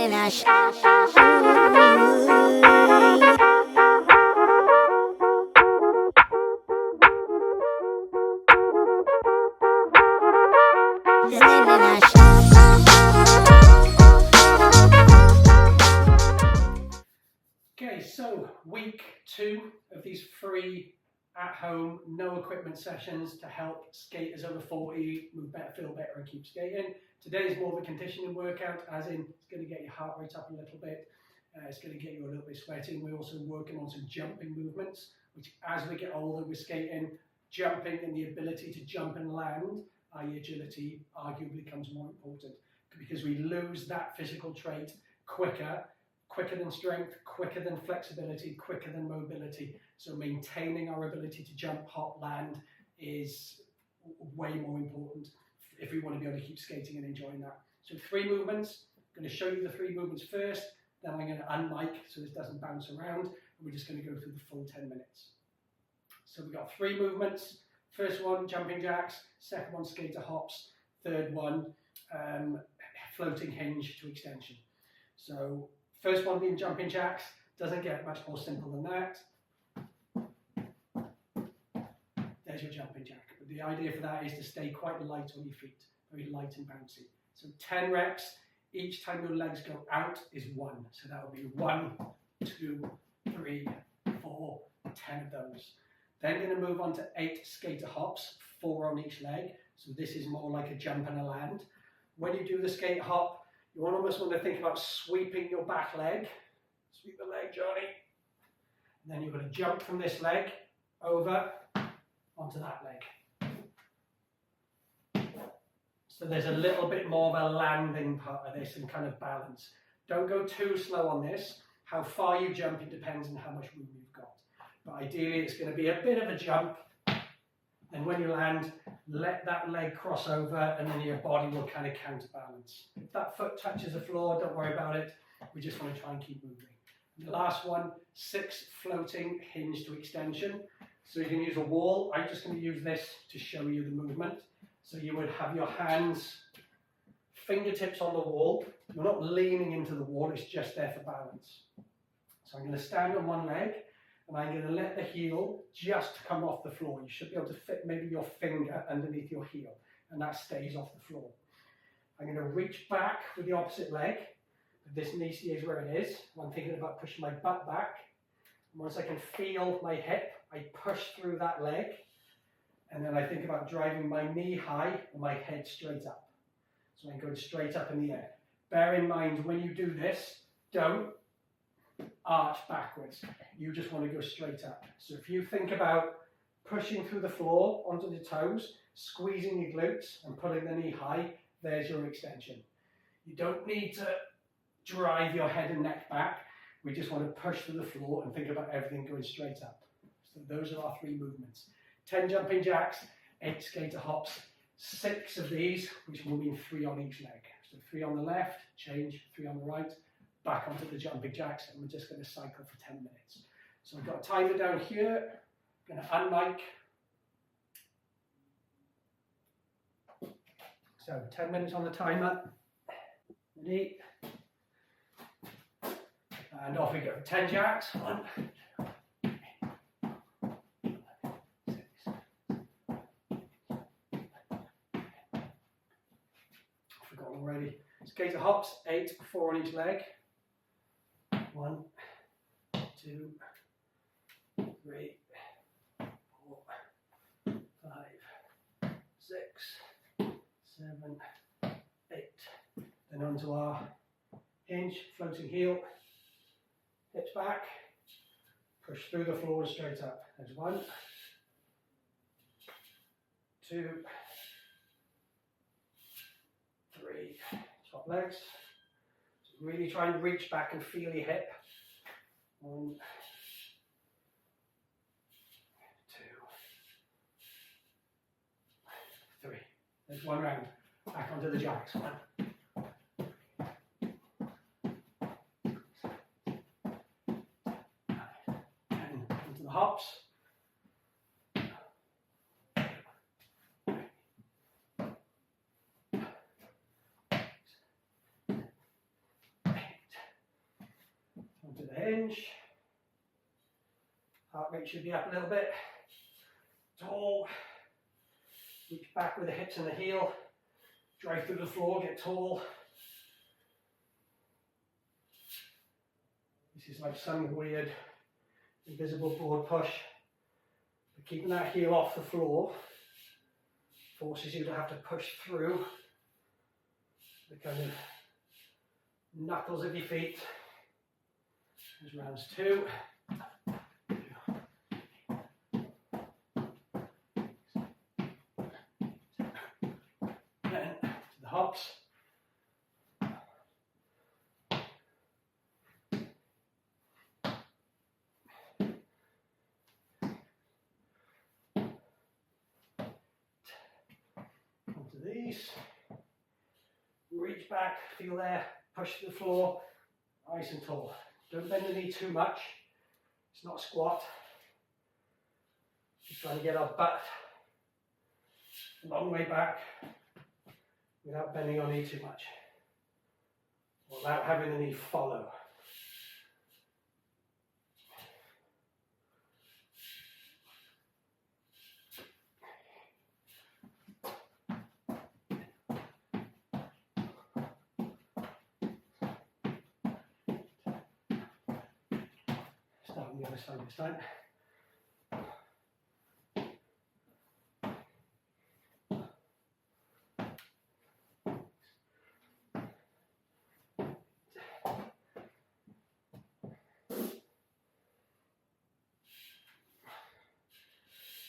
Okay, so week 2 of these free at-home, no equipment sessions to help skaters over 40 move better, feel better and keep skating. Today is more of a conditioning workout, as in it's going to get your heart rate up a little bit, it's going to get you a little bit sweaty. We're also working on some jumping movements, which as we get older with skating, jumping and the ability to jump and land, i.e. agility, arguably becomes more important because we lose that physical trait quicker than strength, quicker than flexibility, quicker than mobility. So maintaining our ability to jump, hop, land is way more important if we want to be able to keep skating and enjoying that. So 3 movements. I'm going to show you the 3 movements first, then I'm going to unmic so this doesn't bounce around, and we're just going to go through the full 10 minutes. So we've got 3 movements. First one, jumping jacks. Second one, skater hops. Third one, floating hinge to extension. So first one being jumping jacks, doesn't get much more simple than that. There's your jumping jack. But the idea for that is to stay quite light on your feet, very light and bouncy. So 10 reps, each time your legs go out is 1. So that will be 1, 2, 3, 4, 10 of those. Then going to move on to 8 skater hops, 4 on each leg. So this is more like a jump and a land. When you do the skate hop, you almost want to think about sweeping your back leg. Sweep the leg, Johnny. And then you're going to jump from this leg over onto that leg. So there's a little bit more of a landing part of this and kind of balance. Don't go too slow on this. How far you jump, it depends on how much room you've got. But ideally, it's going to be a bit of a jump. And when you land, let that leg cross over and then your body will kind of counterbalance. If that foot touches the floor, don't worry about it. We just want to try and keep moving. And the last one, 6 floating hinge to extension. So you can use a wall. I'm just going to use this to show you the movement. So you would have your hands, fingertips on the wall. You're not leaning into the wall, it's just there for balance. So I'm going to stand on one leg. And I'm going to let the heel just come off the floor. You should be able to fit maybe your finger underneath your heel, and that stays off the floor. I'm going to reach back with the opposite leg. This knee stays where it is. I'm thinking about pushing my butt back. And once I can feel my hip, I push through that leg. And then I think about driving my knee high and my head straight up. So I'm going straight up in the air. Bear in mind, when you do this, don't arch backwards. You just want to go straight up. So if you think about pushing through the floor onto the toes, squeezing your glutes and pulling the knee high, there's your extension. You don't need to drive your head and neck back. We just want to push through the floor and think about everything going straight up. So those are our 3 movements. 10 jumping jacks, 8 skater hops, 6 of these, which will mean 3 on each leg. So 3 on the left, change, 3 on the right, back onto the jumping jacks, and we're just going to cycle for 10 minutes. So I've got a timer down here. I'm going to unmic. So 10 minutes on the timer. Ready? And off we go. 10 jacks. 1, 2, 3, 6. Forgot already. Skater hops, 8, 4 on each leg. 1, 2, 3, 4, 5, 6, 7, 8. Then onto our hinge, floating heel, hips back, push through the floor and straight up. There's 1, 2, 3. Swap legs. Really try and reach back and feel your hip. 1, 2, 3. There's 1 round. Back onto the jacks. 1. And into the hops. 8. the hinge. Heart rate should be up a little bit. Tall. Reach back with the hips and the heel. Drive through the floor, get tall. This is like some weird invisible board push. But keeping that heel off the floor forces you to have to push through the kind of knuckles of your feet. There's rounds 2. Then to the hops. Onto these. Reach back, feel there, push to the floor, nice and tall. Don't bend the knee too much. It's not a squat. Just trying to get our butt a long way back without bending our knee too much. Without having the knee follow. Start on the other side this time.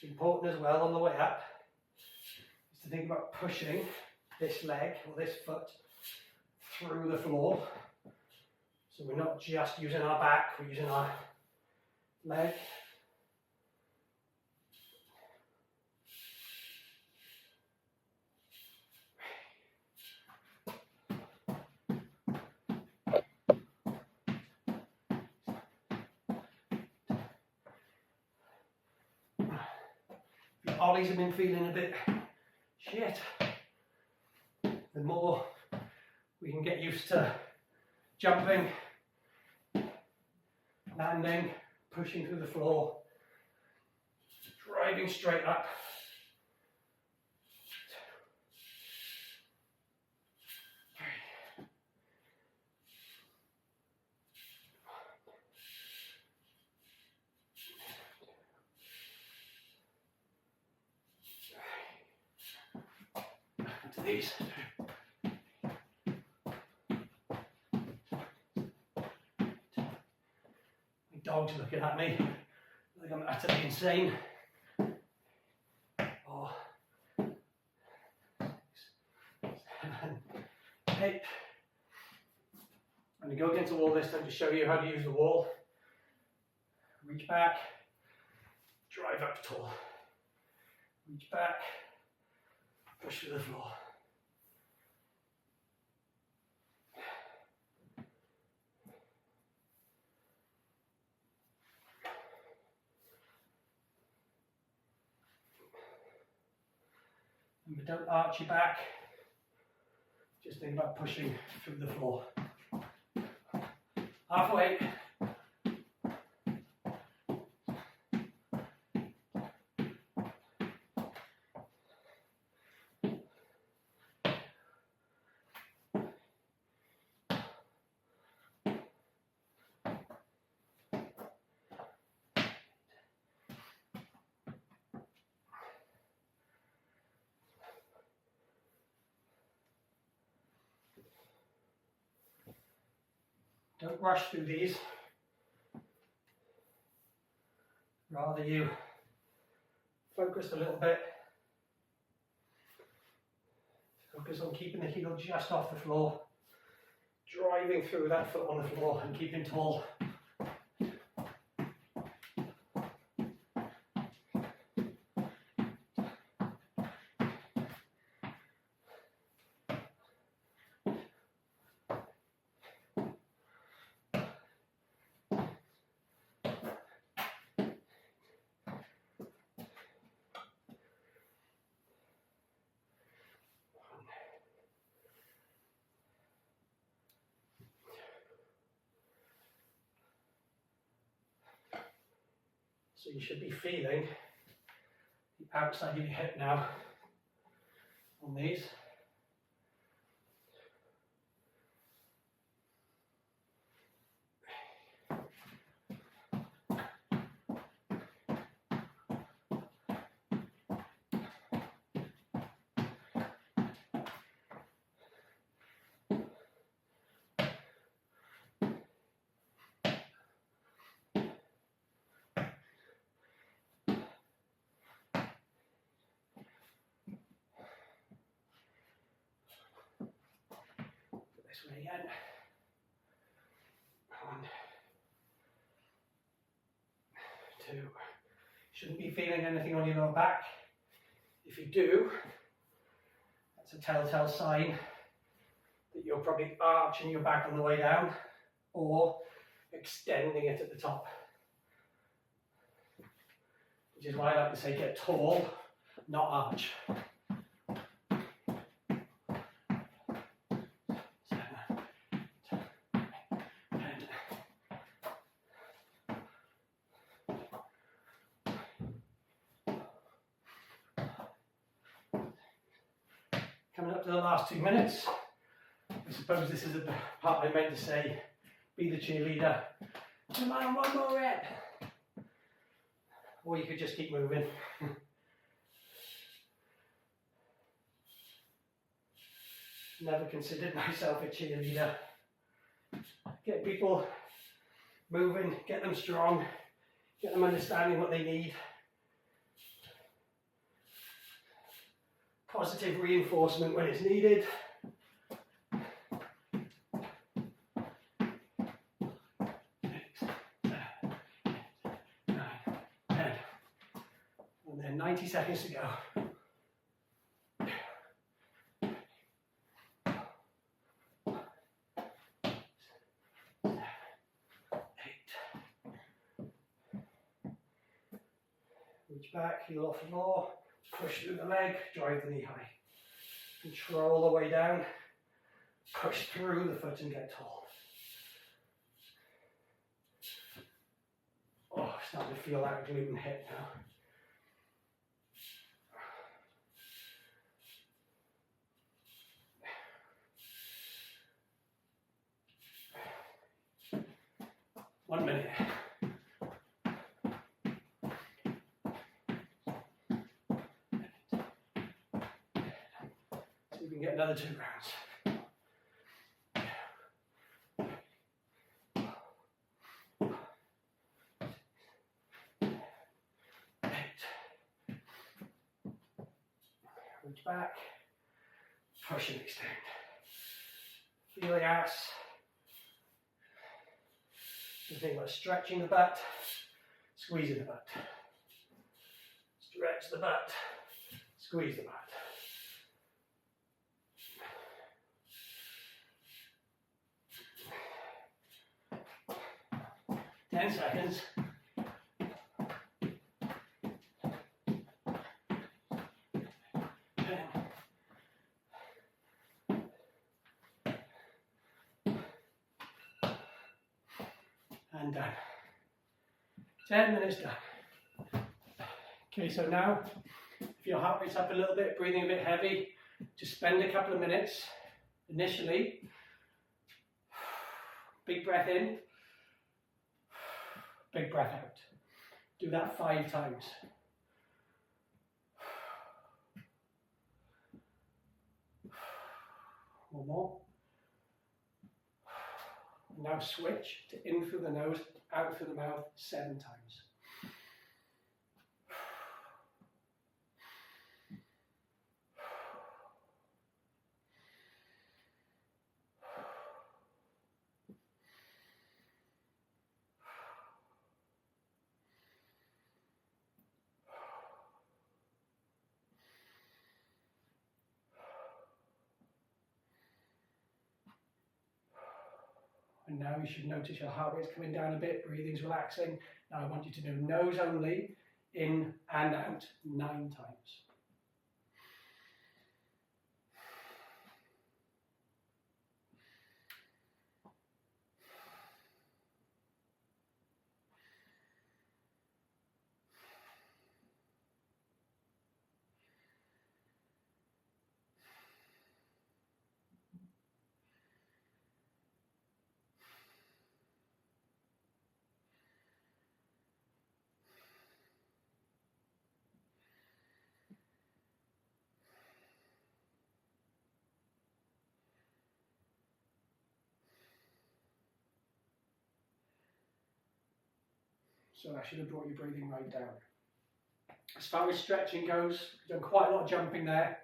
Important as well on the way up is to think about pushing this leg or this foot through the floor. So we're not just using our back, we're using our leg. If your ollies have been feeling a bit shit, the more we can get used to jumping, landing, pushing through the floor, driving straight up. To these. My dog's looking at me. I think I'm utterly insane. 4, 6, 7, 8. I'm going to go against the wall this time to show you how to use the wall. Reach back, drive up tall. Reach back, push to the floor. But don't arch your back, just think about pushing through the floor. Halfway. Don't rush through these. Rather you focus a little bit. Focus on keeping the heel just off the floor. Driving through that foot on the floor and keeping tall. So you should be feeling the outside of your hip now on these. This way again. 1, 2. Shouldn't be feeling anything on your lower back. If you do, that's a telltale sign that you're probably arching your back on the way down or extending it at the top. Which is why I like to say get tall, not arch. 7, 10. Coming up to the last 2 minutes. I suppose this is the part I meant to say, be the cheerleader. Come on, one more rep. Or you could just keep moving. Never considered myself a cheerleader. Get people moving, get them strong, get them understanding what they need. Positive reinforcement when it's needed. 90 seconds to go. 8. Reach back, heel off the floor, push through the leg, drive the knee high. Control the way down, push through the foot and get tall. Oh, starting to feel that glute and hip now. One minute. See if we can get another 2 rounds. 8. Reach back, push and extend. Feel the ass. The thing about stretching the butt, squeezing the butt. Stretch the butt, squeeze the butt. 10 seconds. 10. And done. 10 minutes done. Okay, so now, if your heart rate's up a little bit, breathing a bit heavy, just spend a couple of minutes initially. Big breath in, big breath out. Do that 5 times. One more. Now switch to in through the nose, out through the mouth 7 times. And now you should notice your heart rate's coming down a bit, breathing's relaxing. Now I want you to do nose only, in and out 9 times. So that should have brought your breathing right down. As far as stretching goes, we've done quite a lot of jumping there.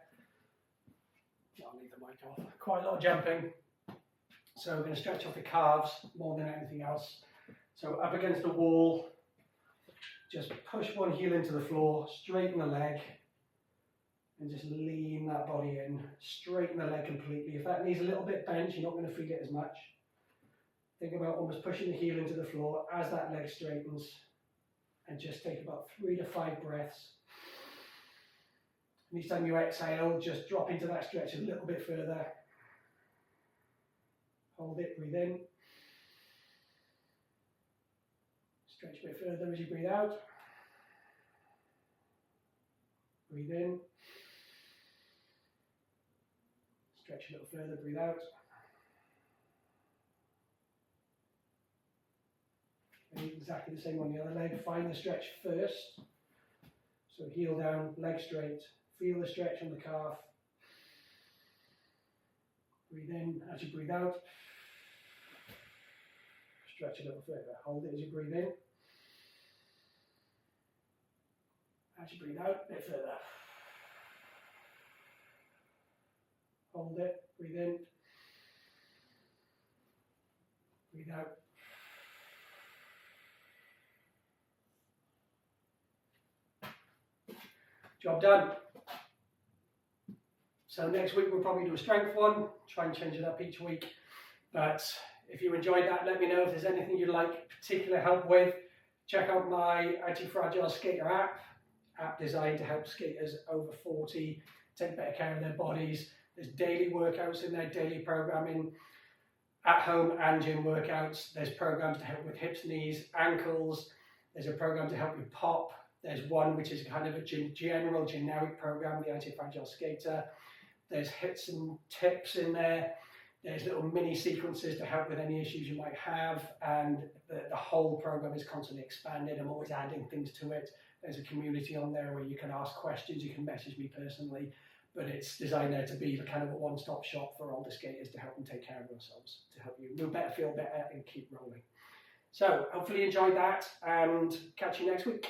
I'll leave the mic off. Quite a lot of jumping. So we're going to stretch off the calves more than anything else. So up against the wall, just push one heel into the floor, straighten the leg, and just lean that body in. Straighten the leg completely. If that knee's a little bit bent, you're not going to feel it as much. Think about almost pushing the heel into the floor as that leg straightens, and just take about 3 to 5 breaths. And each time you exhale, just drop into that stretch a little bit further. Hold it, breathe in. Stretch a bit further as you breathe out. Breathe in. Stretch a little further, breathe out. And exactly the same on the other leg. Find the stretch first. So heel down, leg straight. Feel the stretch on the calf. Breathe in as you breathe out. Stretch a little further. Hold it as you breathe in. As you breathe out, a bit further. Hold it, breathe in. Breathe out. Job done. So next week we'll probably do a strength one, try and change it up each week. But if you enjoyed that, let me know if there's anything you'd like particular help with. Check out my Antifragile Skater app designed to help skaters over 40 take better care of their bodies. There's daily workouts in there, daily programming, at home and gym workouts. There's programs to help with hips, knees, ankles. There's a program to help with pop. There's one which is kind of a general generic program, the Antifragile Skater. There's hits and tips in there. There's little mini sequences to help with any issues you might have, and the whole program is constantly expanding. I'm always adding things to it. There's a community on there where you can ask questions, you can message me personally, but it's designed there to be the kind of a one-stop shop for older skaters to help them take care of themselves, to help you move better, feel better, and keep rolling. So hopefully you enjoyed that, and catch you next week.